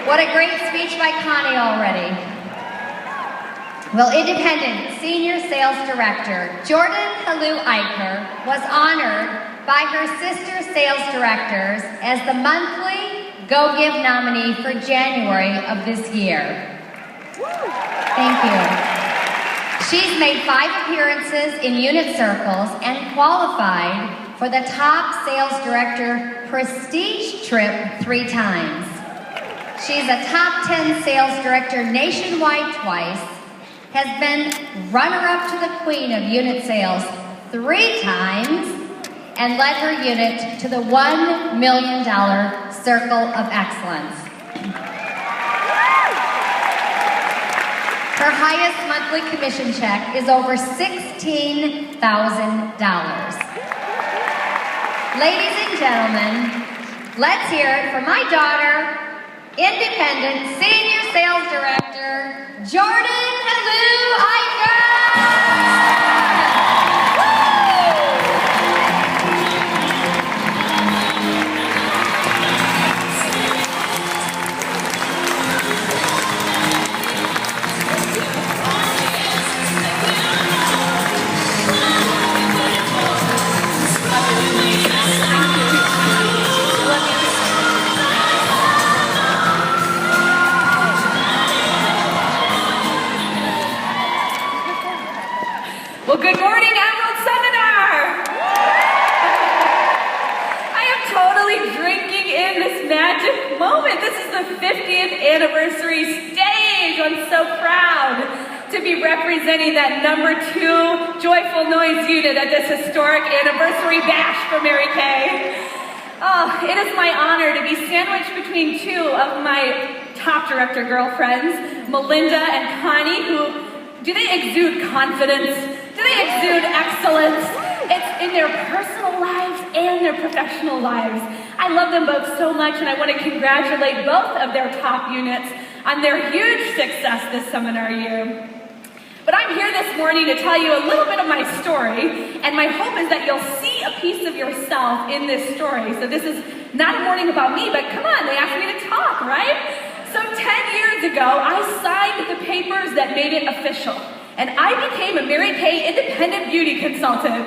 What a great speech by Connie already. Well, Independent Senior Sales Director Jordan Helou Eicher was honored by her sister sales directors as the monthly Go Give nominee for January of this year. Thank you. She's made 5 appearances in unit circles and qualified for the top sales director prestige trip 3 times. She's a top 10 sales director nationwide twice, has been runner-up to the queen of unit sales 3 times, and led her unit to the $1 million Circle of Excellence. Her highest monthly commission check is over $16,000. Ladies and gentlemen, let's hear it for my daughter, Independent Senior Sales Director, Jordan Helou Eicher! Well, good morning, Emerald Seminar! I am totally drinking in this magic moment. This is the 50th anniversary stage. I'm so proud to be representing that #2 Joyful Noise unit at this historic anniversary bash for Mary Kay. Oh, it is my honor to be sandwiched between 2 of my top director girlfriends, Melinda and Connie, who, do they exude confidence? Do they exude excellence? It's in their personal lives and their professional lives. I love them both so much, and I want to congratulate both of their top units on their huge success this seminar year. But I'm here this morning to tell you a little bit of my story, and my hope is that you'll see a piece of yourself in this story. So this is not a morning about me, but come on, they asked me to talk, right? So 10 years ago, I signed the papers that made it official, and I became a Mary Kay independent beauty consultant.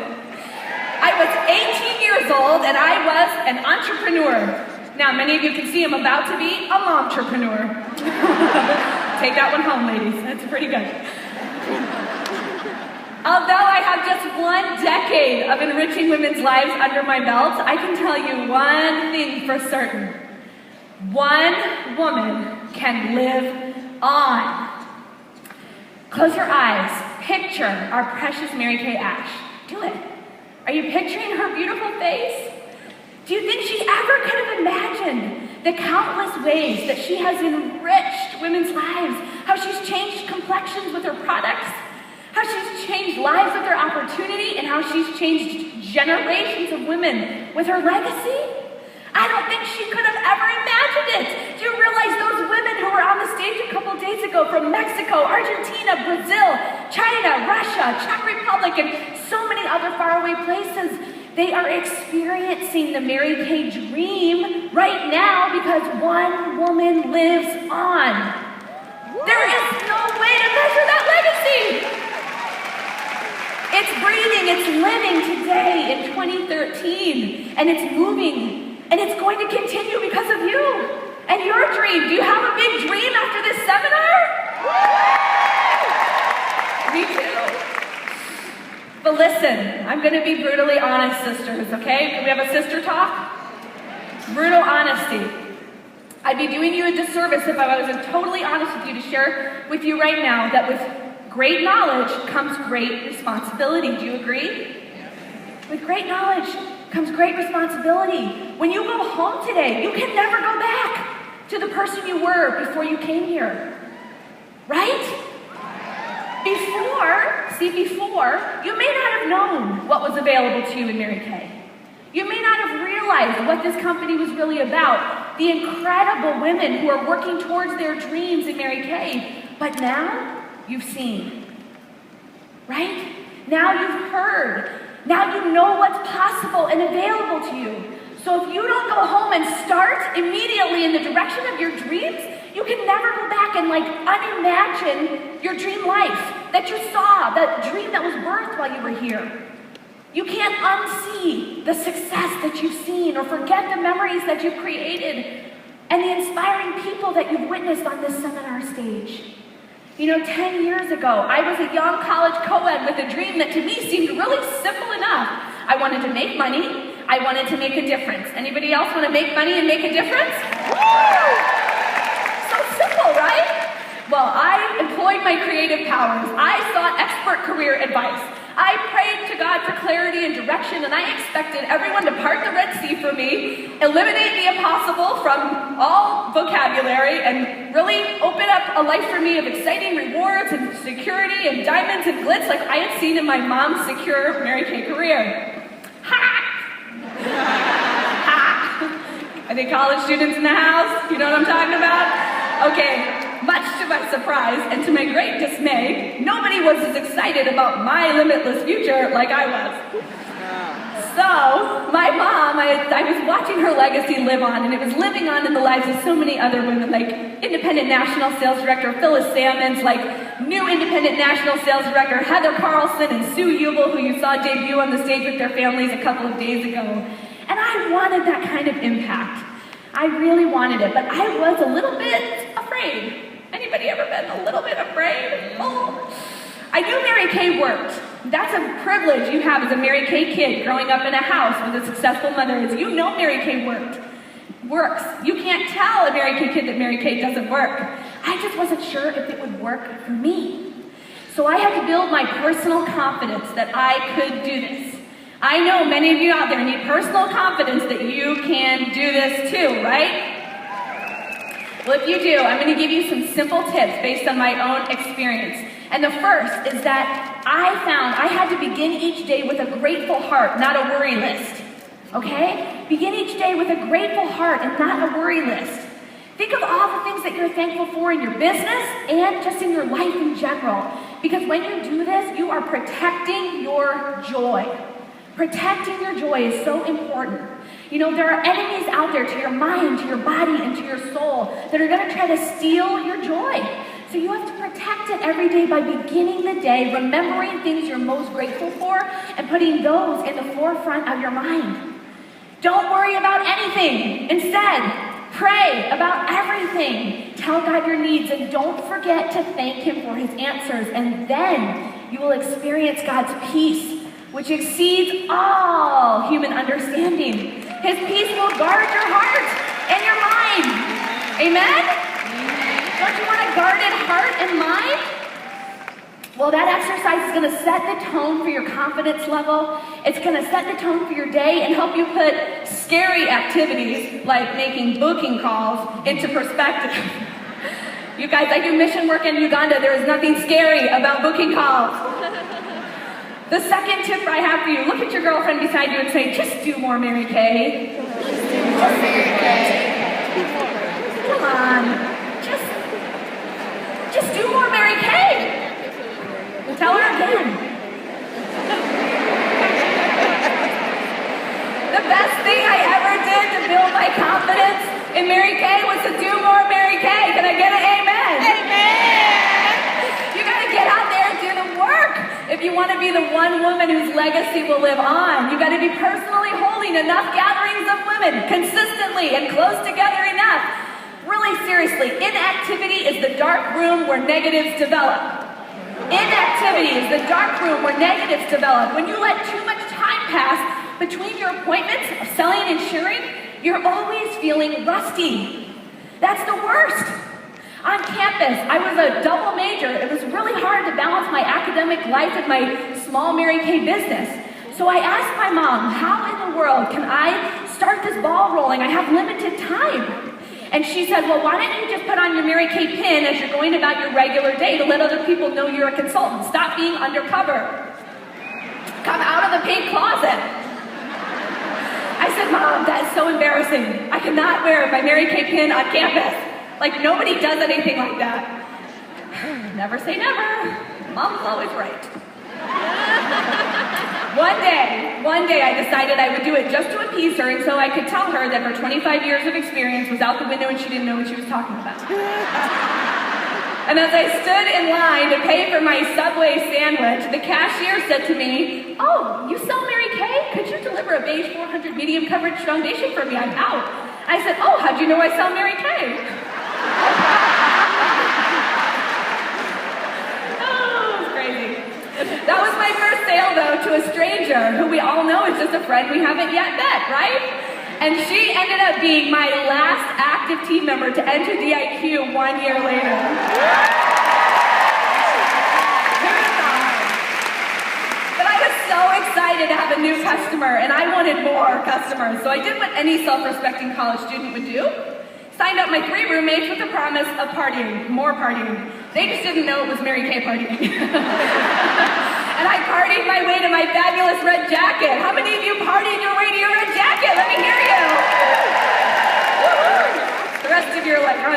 I was 18 years old, and I was an entrepreneur. Now, many of you can see I'm about to be a momtrepreneur. Take that one home, ladies. That's pretty good. Although I have just 1 decade of enriching women's lives under my belt, I can tell you one thing for certain. One woman can live on. Close your eyes. Picture our precious Mary Kay Ash. Do it. Are you picturing her beautiful face? Do you think she ever could have imagined the countless ways that she has enriched women's lives? How she's changed complexions with her products? How she's changed lives with her opportunity? And how she's changed generations of women with her legacy? I don't think she could have ever imagined it. Do you realize those women who were on the stage a couple days ago from Mexico, Argentina, Brazil, China, Russia, Czech Republic, and so many other faraway places, they are experiencing the Mary Kay dream right now because one woman lives on. There is no way to measure that legacy. It's breathing, it's living today in 2013, and it's moving. And it's going to continue because of you and your dream. Do you have a big dream after this seminar? Me too. But listen, I'm going to be brutally honest, sisters, okay? Can we have a sister talk? Brutal honesty. I'd be doing you a disservice if I wasn't totally honest with you to share with you right now that with great knowledge comes great responsibility. Do you agree? With great knowledge comes great responsibility. When you go home today, you can never go back to the person you were before you came here. Right? Before, you may not have known what was available to you in Mary Kay. You may not have realized what this company was really about, the incredible women who are working towards their dreams in Mary Kay. But now, you've seen. Right? Now you've heard. Now you know what's possible and available to you. So if you don't go home and start immediately in the direction of your dreams, you can never go back and unimagine your dream life that you saw, that dream that was birthed while you were here. You can't unsee the success that you've seen or forget the memories that you've created and the inspiring people that you've witnessed on this seminar stage. 10 years ago, I was a young college co-ed with a dream that to me seemed really simple enough. I wanted to make money. I wanted to make a difference. Anybody else want to make money and make a difference? Woo! So simple, right? Well, I employed my creative powers. I sought expert career advice. I prayed to God for clarity and direction, and I expected everyone to part the Red Sea for me, eliminate the impossible from all vocabulary, and really open up a life for me of exciting rewards and security and diamonds and glitz like I had seen in my mom's secure Mary Kay career. Ha! Ha! Are there college students in the house? You know what I'm talking about? Okay. Much to my surprise and to my great dismay, nobody was as excited about my limitless future like I was. So, my mom, I was watching her legacy live on, and it was living on in the lives of so many other women, like independent national sales director Phyllis Salmons, like new independent national sales director Heather Carlson and Sue Ubel, who you saw debut on the stage with their families a couple of days ago. And I wanted that kind of impact. I really wanted it, but I was a little bit afraid. Anybody ever been a little bit afraid? Oh. I knew Mary Kay worked. That's a privilege you have as a Mary Kay kid growing up in a house with a successful mother, is you know Mary Kay works. You can't tell a Mary Kay kid that Mary Kay doesn't work. I just wasn't sure if it would work for me. So I had to build my personal confidence that I could do this. I know many of you out there need personal confidence that you can do this too, right? Well, if you do, I'm going to give you some simple tips based on my own experience. And the first is that I found I had to begin each day with a grateful heart, not a worry list. Okay? Begin each day with a grateful heart and not a worry list. Think of all the things that you're thankful for in your business and just in your life in general. Because when you do this, you are protecting your joy. Protecting your joy is so important. There are enemies out there to your mind, to your body, and to your soul that are going to try to steal your joy. So you have to protect it every day by beginning the day, remembering things you're most grateful for, and putting those in the forefront of your mind. Don't worry about anything. Instead, pray about everything. Tell God your needs, and don't forget to thank Him for His answers, and then you will experience God's peace, which exceeds all human understanding. His peace will guard your heart and your mind. Amen? Don't you want a guarded heart and mind? Well, that exercise is going to set the tone for your confidence level. It's going to set the tone for your day and help you put scary activities like making booking calls into perspective. You guys, I do mission work in Uganda. There is nothing scary about booking calls. The second tip I have for you, look at your girlfriend beside you and say, just do more Mary Kay. Just do more Mary Kay. Come on. Just do more Mary Kay. Tell her again. The best thing I ever did to build my confidence in Mary Kay was to do more Mary Kay. Can I get an amen? Amen. You gotta get out there and do the work. If you want to be the one woman whose legacy will live on, you got to be personally holding enough gatherings of women consistently and close together enough. Really seriously, inactivity is the dark room where negatives develop. Inactivity is the dark room where negatives develop. When you let too much time pass between your appointments of selling and sharing, you're always feeling rusty. That's the worst. On campus, I was a double major. It was really hard to balance my academic life and my small Mary Kay business. So I asked my mom, how in the world can I start this ball rolling? I have limited time. And she said, well, why don't you just put on your Mary Kay pin as you're going about your regular day to let other people know you're a consultant. Stop being undercover. Come out of the pink closet. I said, Mom, that is so embarrassing. I cannot wear my Mary Kay pin on campus. Like, nobody does anything like that. Never say never. Mom's always right. One day I decided I would do it just to appease her and so I could tell her that her 25 years of experience was out the window and she didn't know what she was talking about. And as I stood in line to pay for my Subway sandwich, the cashier said to me, "Oh, you sell Mary Kay? Could you deliver a beige 400 medium coverage foundation for me? I'm out." I said, "Oh, how'd you know I sell Mary Kay?" Oh, it was crazy. That was my first sale, though, to a stranger who we all know is just a friend we haven't yet met, right? And she ended up being my last active team member to enter DIQ 1 year later. But I was so excited to have a new customer, and I wanted more customers. So I did what any self-respecting college student would do. Signed up my 3 roommates with the promise of partying, more partying. They just didn't know it was Mary Kay partying. And I partied my way to my fabulous red jacket. How many of you partied your way to your red jacket? Let me hear you. The rest of you are like, oh,